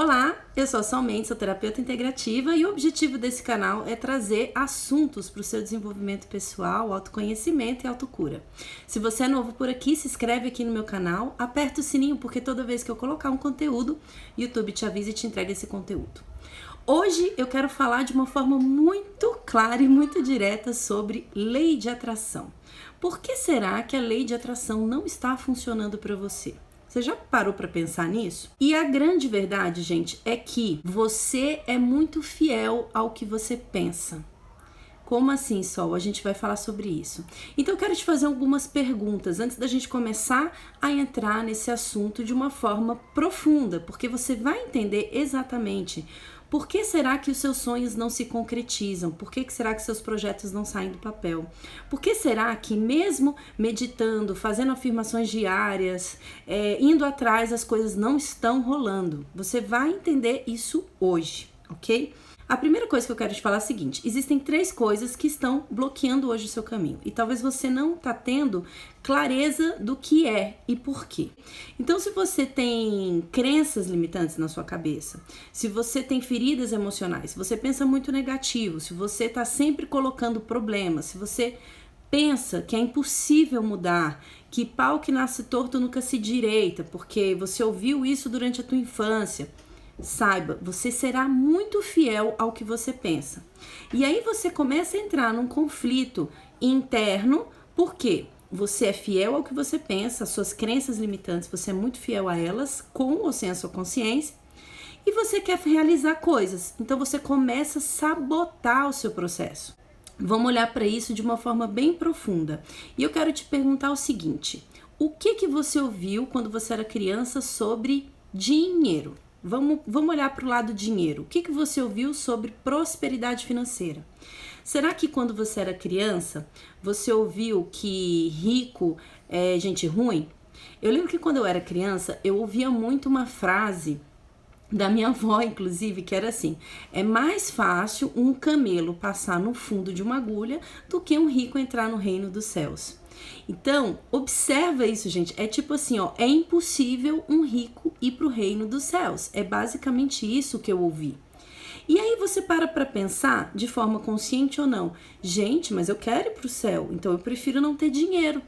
Olá, eu sou a Sol Mendes, sou terapeuta integrativa e o objetivo desse canal é trazer assuntos para o seu desenvolvimento pessoal, autoconhecimento e autocura. Se você é novo por aqui, se inscreve aqui no meu canal, aperta o sininho porque toda vez que eu colocar um conteúdo, o YouTube te avisa e te entrega esse conteúdo. Hoje eu quero falar de uma forma muito clara e muito direta sobre lei de atração. Por que será que a lei de atração não está funcionando para você? Você já parou para pensar nisso? E a grande verdade, gente, é que você é muito fiel ao que você pensa. Como assim, Sol? A gente vai falar sobre isso. Então eu quero te fazer algumas perguntas antes da gente começar a entrar nesse assunto de uma forma profunda, porque você vai entender exatamente por que será que os seus sonhos não se concretizam? Por que será que seus projetos não saem do papel? Por que será que mesmo meditando, fazendo afirmações diárias, indo atrás, as coisas não estão rolando? Você vai entender isso hoje, ok? A primeira coisa que eu quero te falar é a seguinte: existem 3 coisas que estão bloqueando hoje o seu caminho e talvez você não está tendo clareza do que é e por quê. Então, se você tem crenças limitantes na sua cabeça, se você tem feridas emocionais, se você pensa muito negativo, se você está sempre colocando problemas, se você pensa que é impossível mudar, que pau que nasce torto nunca se direita, porque você ouviu isso durante a tua infância, saiba, você será muito fiel ao que você pensa. E aí você começa a entrar num conflito interno, porque você é fiel ao que você pensa, as suas crenças limitantes, você é muito fiel a elas, com ou sem a sua consciência, e você quer realizar coisas. Então você começa a sabotar o seu processo. Vamos olhar para isso de uma forma bem profunda. E eu quero te perguntar o seguinte: o que você ouviu quando você era criança sobre dinheiro? Vamos olhar para o lado dinheiro. O que você ouviu sobre prosperidade financeira? Será que quando você era criança, você ouviu que rico é gente ruim? Eu lembro que quando eu era criança, eu ouvia muito uma frase da minha avó, inclusive, que era assim: é mais fácil um camelo passar no fundo de uma agulha do que um rico entrar no reino dos céus. Então, observa isso, gente. É tipo assim, ó, é impossível um rico ir pro reino dos céus. É basicamente isso que eu ouvi. E aí você para pensar, de forma consciente ou não: gente, mas eu quero ir pro céu, então eu prefiro não ter dinheiro.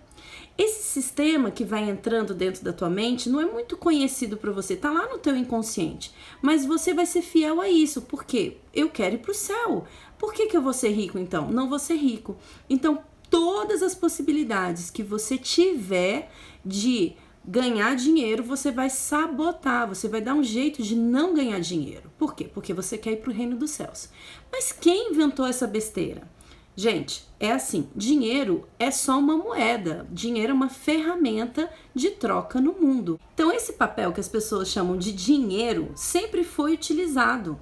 Esse sistema que vai entrando dentro da tua mente não é muito conhecido para você, tá lá no teu inconsciente, mas você vai ser fiel a isso. Por quê? Eu quero ir pro céu. Por que eu vou ser rico então? Não vou ser rico. Então, todas as possibilidades que você tiver de ganhar dinheiro, você vai sabotar, você vai dar um jeito de não ganhar dinheiro. Por quê? Porque você quer ir pro reino dos céus. Mas quem inventou essa besteira? Gente, é assim, dinheiro é só uma moeda, dinheiro é uma ferramenta de troca no mundo. Então esse papel que as pessoas chamam de dinheiro sempre foi utilizado.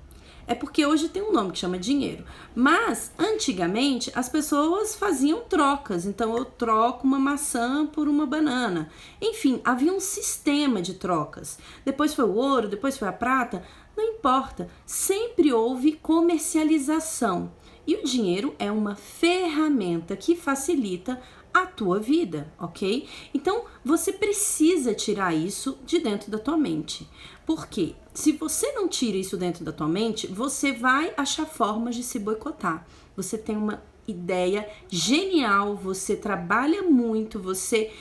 É porque hoje tem um nome que chama dinheiro, mas antigamente as pessoas faziam trocas. Então eu troco uma maçã por uma banana. Enfim, havia um sistema de trocas. Depois foi o ouro, depois foi a prata, não importa, sempre houve comercialização. E o dinheiro é uma ferramenta que facilita a tua vida, ok? Então, você precisa tirar isso de dentro da tua mente. Porque se você não tira isso dentro da tua mente, você vai achar formas de se boicotar. Você tem uma ideia genial, você trabalha muito, você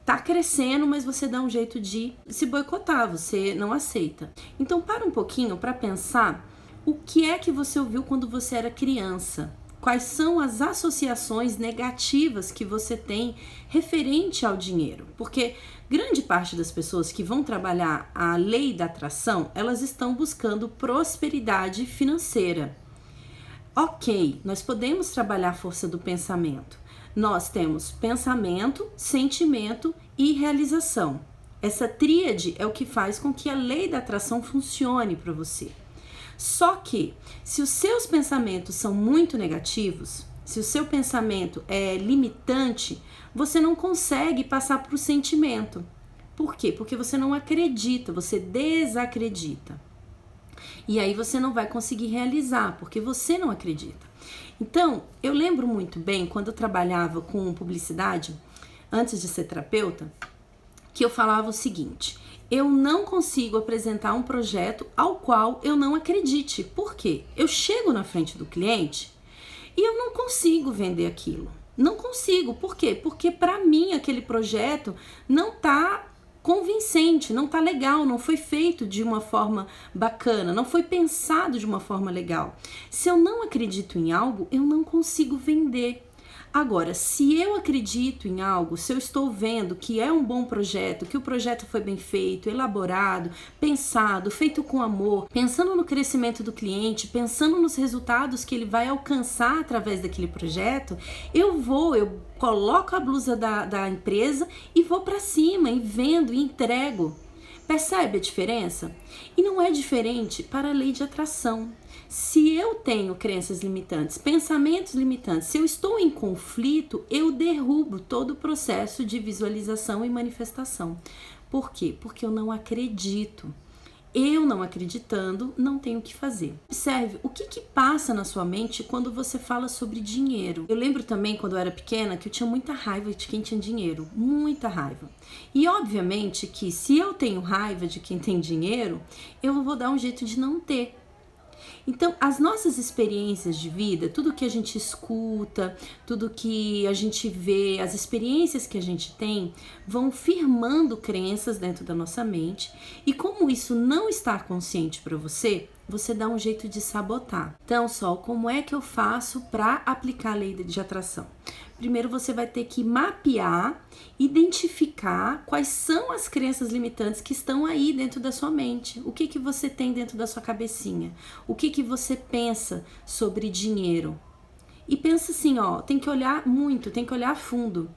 tá crescendo, mas você dá um jeito de se boicotar, você não aceita. Então, para um pouquinho para pensar o que é que você ouviu quando você era criança. Quais são as associações negativas que você tem referente ao dinheiro? Porque grande parte das pessoas que vão trabalhar a lei da atração, elas estão buscando prosperidade financeira. Ok, nós podemos trabalhar a força do pensamento. Nós temos pensamento, sentimento e realização. Essa tríade é o que faz com que a lei da atração funcione para você. Só que, se os seus pensamentos são muito negativos, se o seu pensamento é limitante, você não consegue passar para o sentimento. Por quê? Porque você não acredita, você desacredita. E aí você não vai conseguir realizar, porque você não acredita. Então, eu lembro muito bem, quando eu trabalhava com publicidade, antes de ser terapeuta, que eu falava o seguinte: eu não consigo apresentar um projeto ao qual eu não acredite. Por quê? Eu chego na frente do cliente e eu não consigo vender aquilo. Não consigo. Por quê? Porque para mim aquele projeto não tá convincente, não tá legal, não foi feito de uma forma bacana, não foi pensado de uma forma legal. Se eu não acredito em algo, eu não consigo vender. Agora, se eu acredito em algo, se eu estou vendo que é um bom projeto, que o projeto foi bem feito, elaborado, pensado, feito com amor, pensando no crescimento do cliente, pensando nos resultados que ele vai alcançar através daquele projeto, eu coloco a blusa da empresa e vou para cima e vendo e entrego. Percebe a diferença? E não é diferente para a lei de atração. Se eu tenho crenças limitantes, pensamentos limitantes, se eu estou em conflito, eu derrubo todo o processo de visualização e manifestação. Por quê? Porque eu não acredito. Eu não acreditando, não tenho o que fazer. Observe o que passa na sua mente quando você fala sobre dinheiro. Eu lembro também, quando eu era pequena, que eu tinha muita raiva de quem tinha dinheiro. Muita raiva. E obviamente que se eu tenho raiva de quem tem dinheiro, eu vou dar um jeito de não ter. Então, as nossas experiências de vida, tudo que a gente escuta, tudo que a gente vê, as experiências que a gente tem, vão firmando crenças dentro da nossa mente. E como isso não está consciente para você, você dá um jeito de sabotar. Então, Sol, como é que eu faço para aplicar a lei de atração? Primeiro você vai ter que mapear, identificar quais são as crenças limitantes que estão aí dentro da sua mente. O que você tem dentro da sua cabecinha? O que você pensa sobre dinheiro? E pensa assim, tem que olhar muito, tem que olhar a fundo.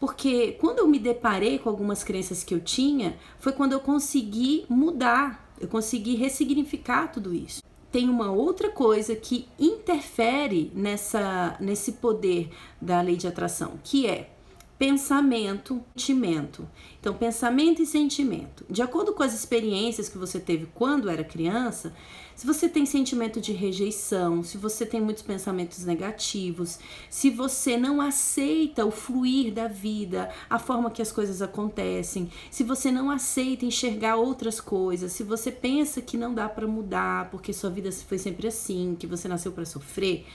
Porque quando eu me deparei com algumas crenças que eu tinha, foi quando eu consegui mudar, eu consegui ressignificar tudo isso. Tem uma outra coisa que interfere nesse poder da lei de atração, que é pensamento, sentimento. Então, pensamento e sentimento. De acordo com as experiências que você teve quando era criança, se você tem sentimento de rejeição, se você tem muitos pensamentos negativos, se você não aceita o fluir da vida, a forma que as coisas acontecem, se você não aceita enxergar outras coisas, se você pensa que não dá para mudar porque sua vida foi sempre assim, que você nasceu para sofrer,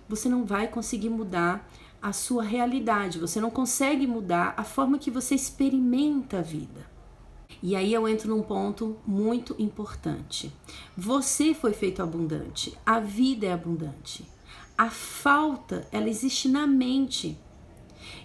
você não vai conseguir mudar a sua realidade, você não consegue mudar a forma que você experimenta a vida. E aí eu entro num ponto muito importante. Você foi feito abundante, a vida é abundante. A falta, ela existe na mente.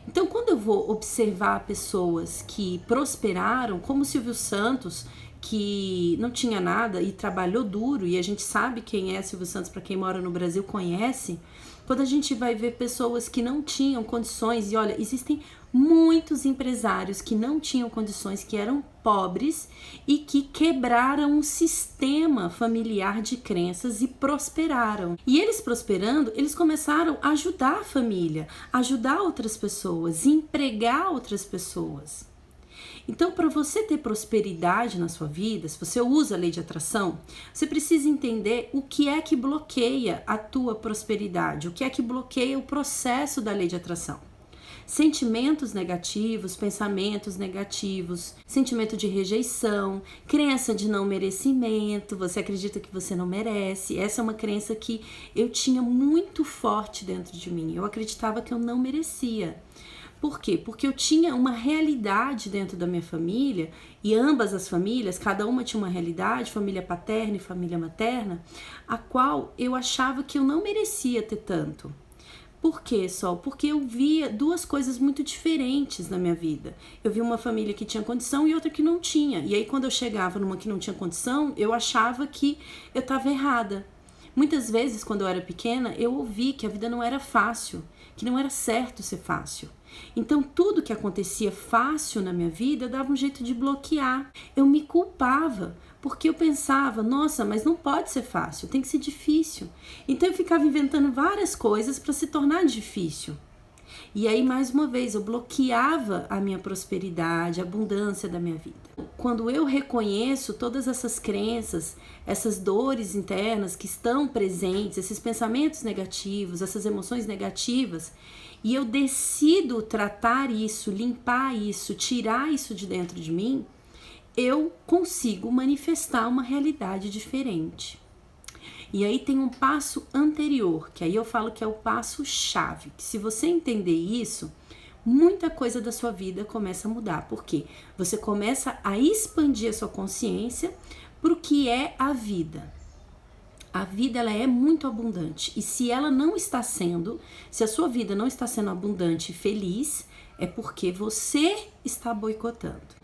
Então, quando eu vou observar pessoas que prosperaram, como Silvio Santos, que não tinha nada e trabalhou duro, e a gente sabe quem é Silvio Santos, para quem mora no Brasil conhece, quando a gente vai ver pessoas que não tinham condições, e olha, existem muitos empresários que não tinham condições, que eram pobres e que quebraram um sistema familiar de crenças e prosperaram. E eles prosperando, eles começaram a ajudar a família, ajudar outras pessoas, empregar outras pessoas. Então, para você ter prosperidade na sua vida, se você usa a lei de atração, você precisa entender o que é que bloqueia a tua prosperidade, o que é que bloqueia o processo da lei de atração. Sentimentos negativos, pensamentos negativos, sentimento de rejeição, crença de não merecimento, você acredita que você não merece. Essa é uma crença que eu tinha muito forte dentro de mim. Eu acreditava que eu não merecia. Por quê? Porque eu tinha uma realidade dentro da minha família, e ambas as famílias, cada uma tinha uma realidade, família paterna e família materna, a qual eu achava que eu não merecia ter tanto. Por quê, Sol? Porque eu via duas coisas muito diferentes na minha vida. Eu vi uma família que tinha condição e outra que não tinha. E aí, quando eu chegava numa que não tinha condição, eu achava que eu estava errada. Muitas vezes, quando eu era pequena, eu ouvi que a vida não era fácil, que não era certo ser fácil. Então, tudo que acontecia fácil na minha vida, eu dava um jeito de bloquear. Eu me culpava, porque eu pensava, nossa, mas não pode ser fácil, tem que ser difícil. Então, eu ficava inventando várias coisas para se tornar difícil. E aí, mais uma vez, eu bloqueava a minha prosperidade, a abundância da minha vida. Quando eu reconheço todas essas crenças, essas dores internas que estão presentes, esses pensamentos negativos, essas emoções negativas, e eu decido tratar isso, limpar isso, tirar isso de dentro de mim, eu consigo manifestar uma realidade diferente. E aí tem um passo anterior, que aí eu falo que é o passo chave, que se você entender isso, muita coisa da sua vida começa a mudar, porque você começa a expandir a sua consciência para o que é a vida. A vida, ela é muito abundante, e se ela não está sendo, se a sua vida não está sendo abundante e feliz, é porque você está boicotando.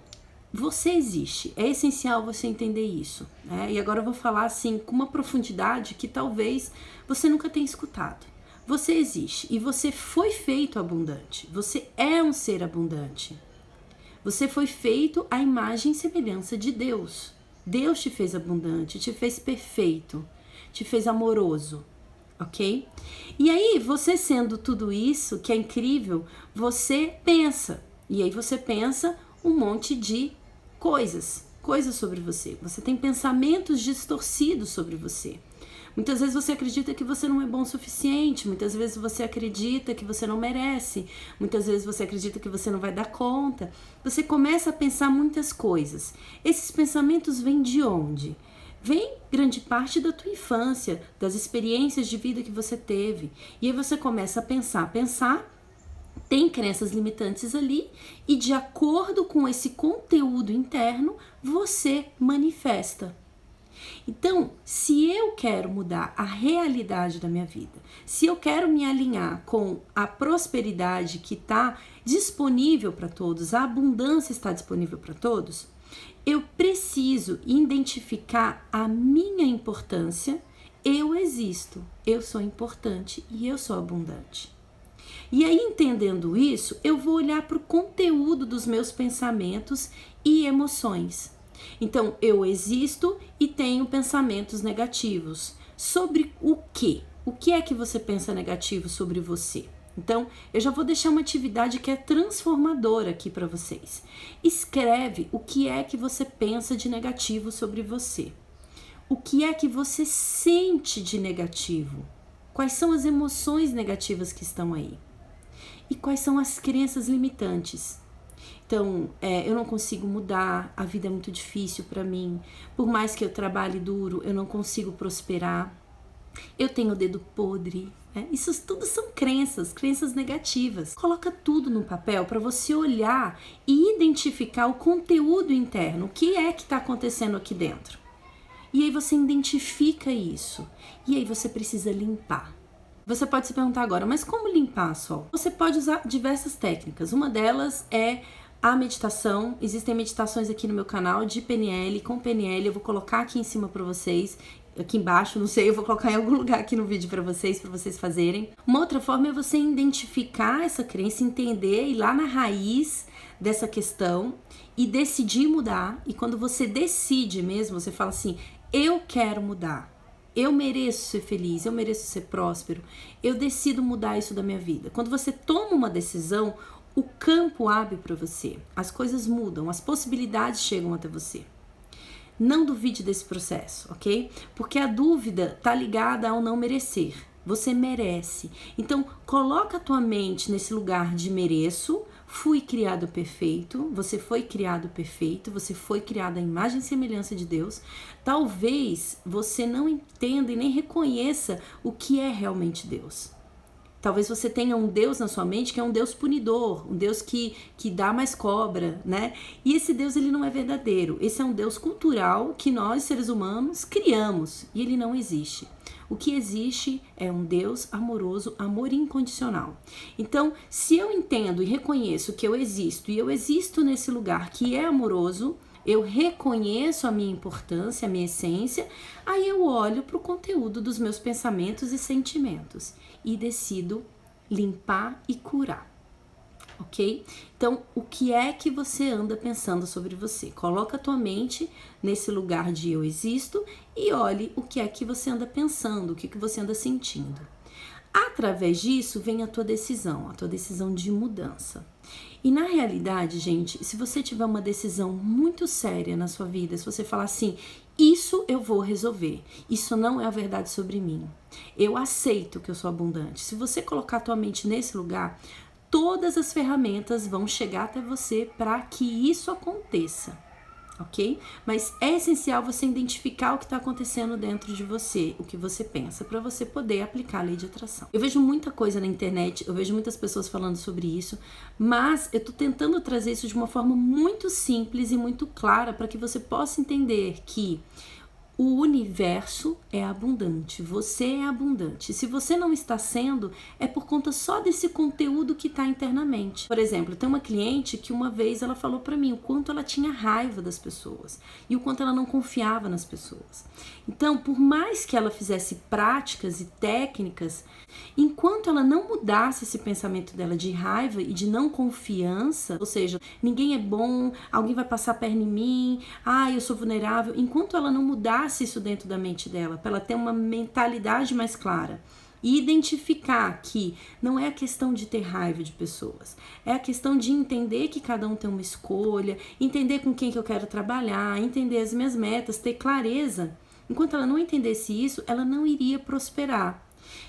Você existe, é essencial você entender isso, né? E agora eu vou falar assim com uma profundidade que talvez você nunca tenha escutado. Você existe e você foi feito abundante, você é um ser abundante. Você foi feito à imagem e semelhança de Deus. Deus te fez abundante, te fez perfeito, te fez amoroso, ok? E aí, você sendo tudo isso, que é incrível, você pensa. E aí você pensa um monte de coisas sobre você. Você tem pensamentos distorcidos sobre você. Muitas vezes você acredita que você não é bom o suficiente, muitas vezes você acredita que você não merece, muitas vezes você acredita que você não vai dar conta. Você começa a pensar muitas coisas. Esses pensamentos vêm de onde? Vem grande parte da tua infância, das experiências de vida que você teve. E aí você começa a pensar, tem crenças limitantes ali, e de acordo com esse conteúdo interno, você manifesta. Então, se eu quero mudar a realidade da minha vida, se eu quero me alinhar com a prosperidade que está disponível para todos, a abundância está disponível para todos, eu preciso identificar a minha importância. Eu existo, eu sou importante e eu sou abundante. E aí, entendendo isso, eu vou olhar para o conteúdo dos meus pensamentos e emoções. Então, eu existo e tenho pensamentos negativos. Sobre o quê? O que é que você pensa negativo sobre você? Então, eu já vou deixar uma atividade que é transformadora aqui para vocês. Escreve o que é que você pensa de negativo sobre você. O que é que você sente de negativo? Quais são as emoções negativas que estão aí? E quais são as crenças limitantes? Então, eu não consigo mudar, a vida é muito difícil para mim, por mais que eu trabalhe duro, eu não consigo prosperar, eu tenho o dedo podre, né? Isso tudo são crenças negativas. Coloca tudo no papel para você olhar e identificar o conteúdo interno, o que é que está acontecendo aqui dentro. E aí você identifica isso, e aí você precisa limpar. Você pode se perguntar agora, mas como limpar, Sol? Você pode usar diversas técnicas, uma delas é a meditação. Existem meditações aqui no meu canal de PNL, com PNL, eu vou colocar aqui em cima para vocês, aqui embaixo, não sei, eu vou colocar em algum lugar aqui no vídeo para vocês fazerem. Uma outra forma é você identificar essa crença, entender, ir lá na raiz dessa questão e decidir mudar. E quando você decide mesmo, você fala assim, eu quero mudar. Eu mereço ser feliz, eu mereço ser próspero, eu decido mudar isso da minha vida. Quando você toma uma decisão, o campo abre para você, as coisas mudam, as possibilidades chegam até você. Não duvide desse processo, ok? Porque a dúvida tá ligada ao não merecer. Você merece. Então, coloca a tua mente nesse lugar de mereço. Fui criado perfeito, você foi criado perfeito, você foi criado à imagem e semelhança de Deus. Talvez você não entenda e nem reconheça o que é realmente Deus. Talvez você tenha um Deus na sua mente que é um Deus punidor, um Deus que dá mais cobra, né? E esse Deus, ele não é verdadeiro. Esse é um Deus cultural que nós, seres humanos, criamos e ele não existe. O que existe é um Deus amoroso, amor incondicional. Então, se eu entendo e reconheço que eu existo e eu existo nesse lugar que é amoroso, eu reconheço a minha importância, a minha essência, aí eu olho para o conteúdo dos meus pensamentos e sentimentos e decido limpar e curar, ok? Então, o que é que você anda pensando sobre você? Coloca a tua mente nesse lugar de eu existo e olhe o que é que você anda pensando, o que você anda sentindo. Através disso vem a tua decisão de mudança. E na realidade, gente, se você tiver uma decisão muito séria na sua vida, se você falar assim, isso eu vou resolver, isso não é a verdade sobre mim, eu aceito que eu sou abundante. Se você colocar a tua mente nesse lugar, todas as ferramentas vão chegar até você para que isso aconteça. ok? Mas é essencial você identificar o que está acontecendo dentro de você, o que você pensa, para você poder aplicar a lei de atração. Eu vejo muita coisa na internet, eu vejo muitas pessoas falando sobre isso, mas eu tô tentando trazer isso de uma forma muito simples e muito clara para que você possa entender que o universo é abundante, você é abundante. Se você não está sendo, é por conta só desse conteúdo que está internamente. Por exemplo, tem uma cliente que uma vez ela falou para mim o quanto ela tinha raiva das pessoas e o quanto ela não confiava nas pessoas. Então, por mais que ela fizesse práticas e técnicas, enquanto ela não mudasse esse pensamento dela de raiva e de não confiança, ou seja, ninguém é bom, alguém vai passar a perna em mim, eu sou vulnerável, enquanto ela não mudasse isso dentro da mente dela, para ela ter uma mentalidade mais clara e identificar que não é a questão de ter raiva de pessoas, é a questão de entender que cada um tem uma escolha, entender com quem que eu quero trabalhar, entender as minhas metas, ter clareza. Enquanto ela não entendesse isso, ela não iria prosperar.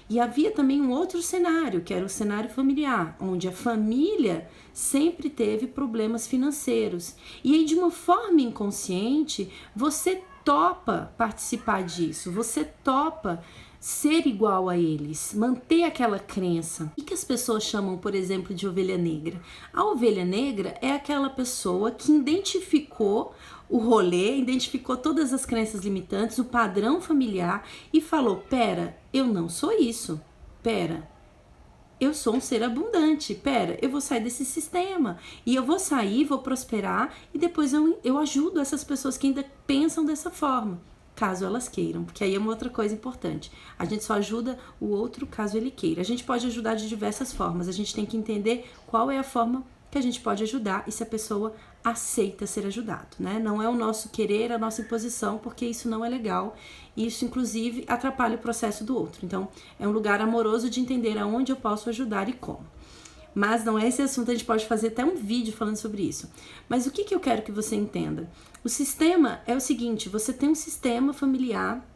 E havia também um outro cenário, que era o cenário familiar, onde a família sempre teve problemas financeiros. E aí, de uma forma inconsciente, você topa participar disso, você topa ser igual a eles, manter aquela crença. O que as pessoas chamam, por exemplo, de ovelha negra? A ovelha negra é aquela pessoa que identificou o rolê, identificou todas as crenças limitantes, o padrão familiar e falou: pera, eu não sou isso, pera, eu sou um ser abundante, pera, eu vou sair desse sistema e eu vou sair, vou prosperar e depois eu ajudo essas pessoas que ainda pensam dessa forma, caso elas queiram, porque aí é uma outra coisa importante. A gente só ajuda o outro caso ele queira. A gente pode ajudar de diversas formas, a gente tem que entender qual é a forma que a gente pode ajudar e se a pessoa aceita ser ajudado, né? Não é o nosso querer, a nossa imposição, porque isso não é legal e isso inclusive atrapalha o processo do outro. Então é um lugar amoroso de entender aonde eu posso ajudar e como. Mas não é esse assunto, a gente pode fazer até um vídeo falando sobre isso. Mas o que eu quero que você entenda? O sistema é o seguinte, você tem um sistema familiar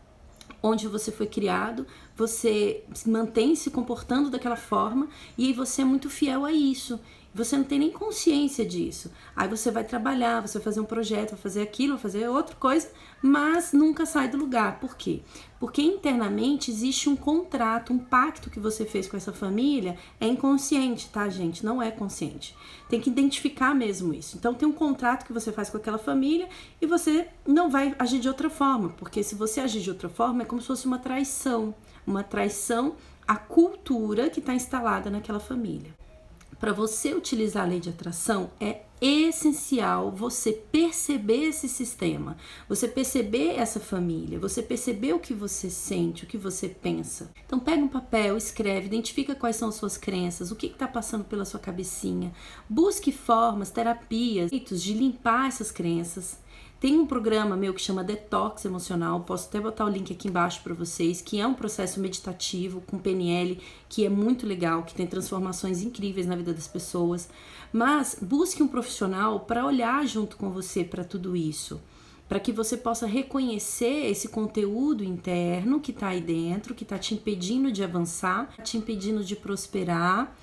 onde você foi criado, você mantém se comportando daquela forma e aí você é muito fiel a isso. Você não tem nem consciência disso. Aí você vai trabalhar, você vai fazer um projeto, vai fazer aquilo, vai fazer outra coisa, mas nunca sai do lugar. Por quê? Porque internamente existe um contrato, um pacto que você fez com essa família, é inconsciente, tá, gente? Não é consciente. Tem que identificar mesmo isso. Então tem um contrato que você faz com aquela família e você não vai agir de outra forma, porque se você agir de outra forma é como se fosse uma traição à cultura que está instalada naquela família. Para você utilizar a lei de atração, é essencial você perceber esse sistema, você perceber essa família, você perceber o que você sente, o que você pensa. Então pega um papel, escreve, identifica quais são as suas crenças, o que está passando pela sua cabecinha, busque formas, terapias, jeitos de limpar essas crenças. Tem um programa meu que chama Detox Emocional, posso até botar o link aqui embaixo para vocês, que é um processo meditativo com PNL, que é muito legal, que tem transformações incríveis na vida das pessoas. Mas busque um profissional para olhar junto com você para tudo isso, para que você possa reconhecer esse conteúdo interno que está aí dentro, que está te impedindo de avançar, te impedindo de prosperar.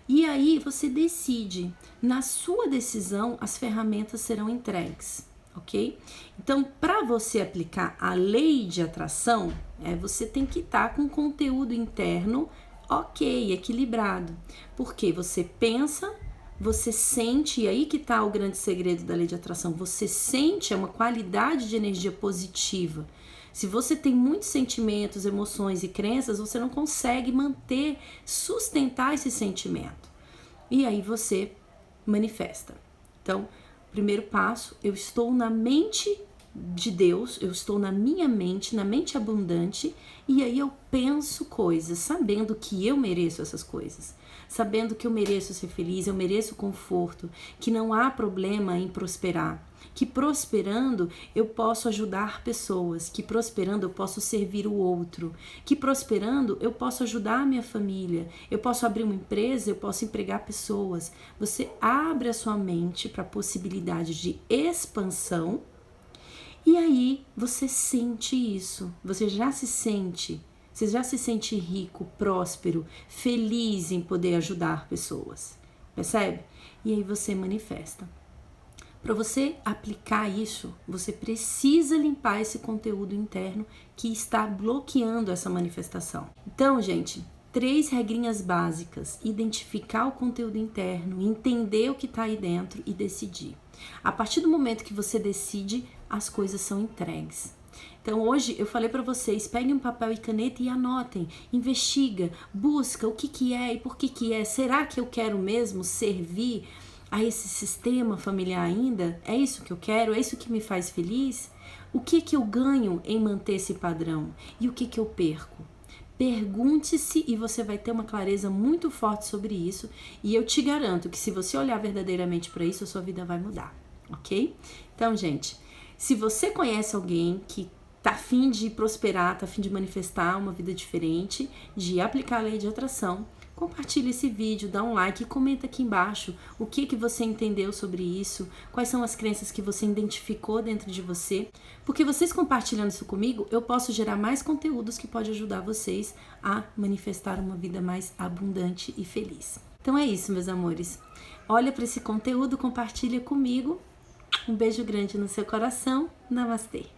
E aí você decide. Na sua decisão, as ferramentas serão entregues. Ok? Então, para você aplicar a lei de atração, você tem que estar com conteúdo interno ok, equilibrado. Porque você pensa, você sente, e aí que está o grande segredo da lei de atração, você sente uma qualidade de energia positiva. Se você tem muitos sentimentos, emoções e crenças, você não consegue sustentar esse sentimento. E aí você manifesta. Então, primeiro passo, eu estou na mente de Deus, eu estou na minha mente, na mente abundante, e aí eu penso coisas, sabendo que eu mereço essas coisas, sabendo que eu mereço ser feliz, eu mereço conforto, que não há problema em prosperar, que prosperando eu posso ajudar pessoas, que prosperando eu posso servir o outro, que prosperando eu posso ajudar a minha família, eu posso abrir uma empresa, eu posso empregar pessoas. Você abre a sua mente para a possibilidade de expansão e aí você sente isso, você já se sente rico, próspero, feliz em poder ajudar pessoas, percebe? E aí você manifesta. Para você aplicar isso, você precisa limpar esse conteúdo interno que está bloqueando essa manifestação. Então, gente, 3 regrinhas básicas: identificar o conteúdo interno, entender o que está aí dentro e decidir. A partir do momento que você decide, as coisas são entregues. Então hoje eu falei para vocês, peguem um papel e caneta e anotem, investiga, busca o que é e por que é. Será que eu quero mesmo servir a esse sistema familiar ainda? É isso que eu quero? É isso que me faz feliz? O que eu ganho em manter esse padrão? E o que eu perco? Pergunte-se e você vai ter uma clareza muito forte sobre isso, e eu te garanto que se você olhar verdadeiramente para isso, a sua vida vai mudar, ok? Então, gente, se você conhece alguém que tá a fim de prosperar, tá a fim de manifestar uma vida diferente, de aplicar a lei de atração, compartilha esse vídeo, dá um like e comenta aqui embaixo o que você entendeu sobre isso, quais são as crenças que você identificou dentro de você, porque vocês compartilhando isso comigo, eu posso gerar mais conteúdos que pode ajudar vocês a manifestar uma vida mais abundante e feliz. Então é isso, meus amores. Olha para esse conteúdo, compartilha comigo. Um beijo grande no seu coração. Namastê!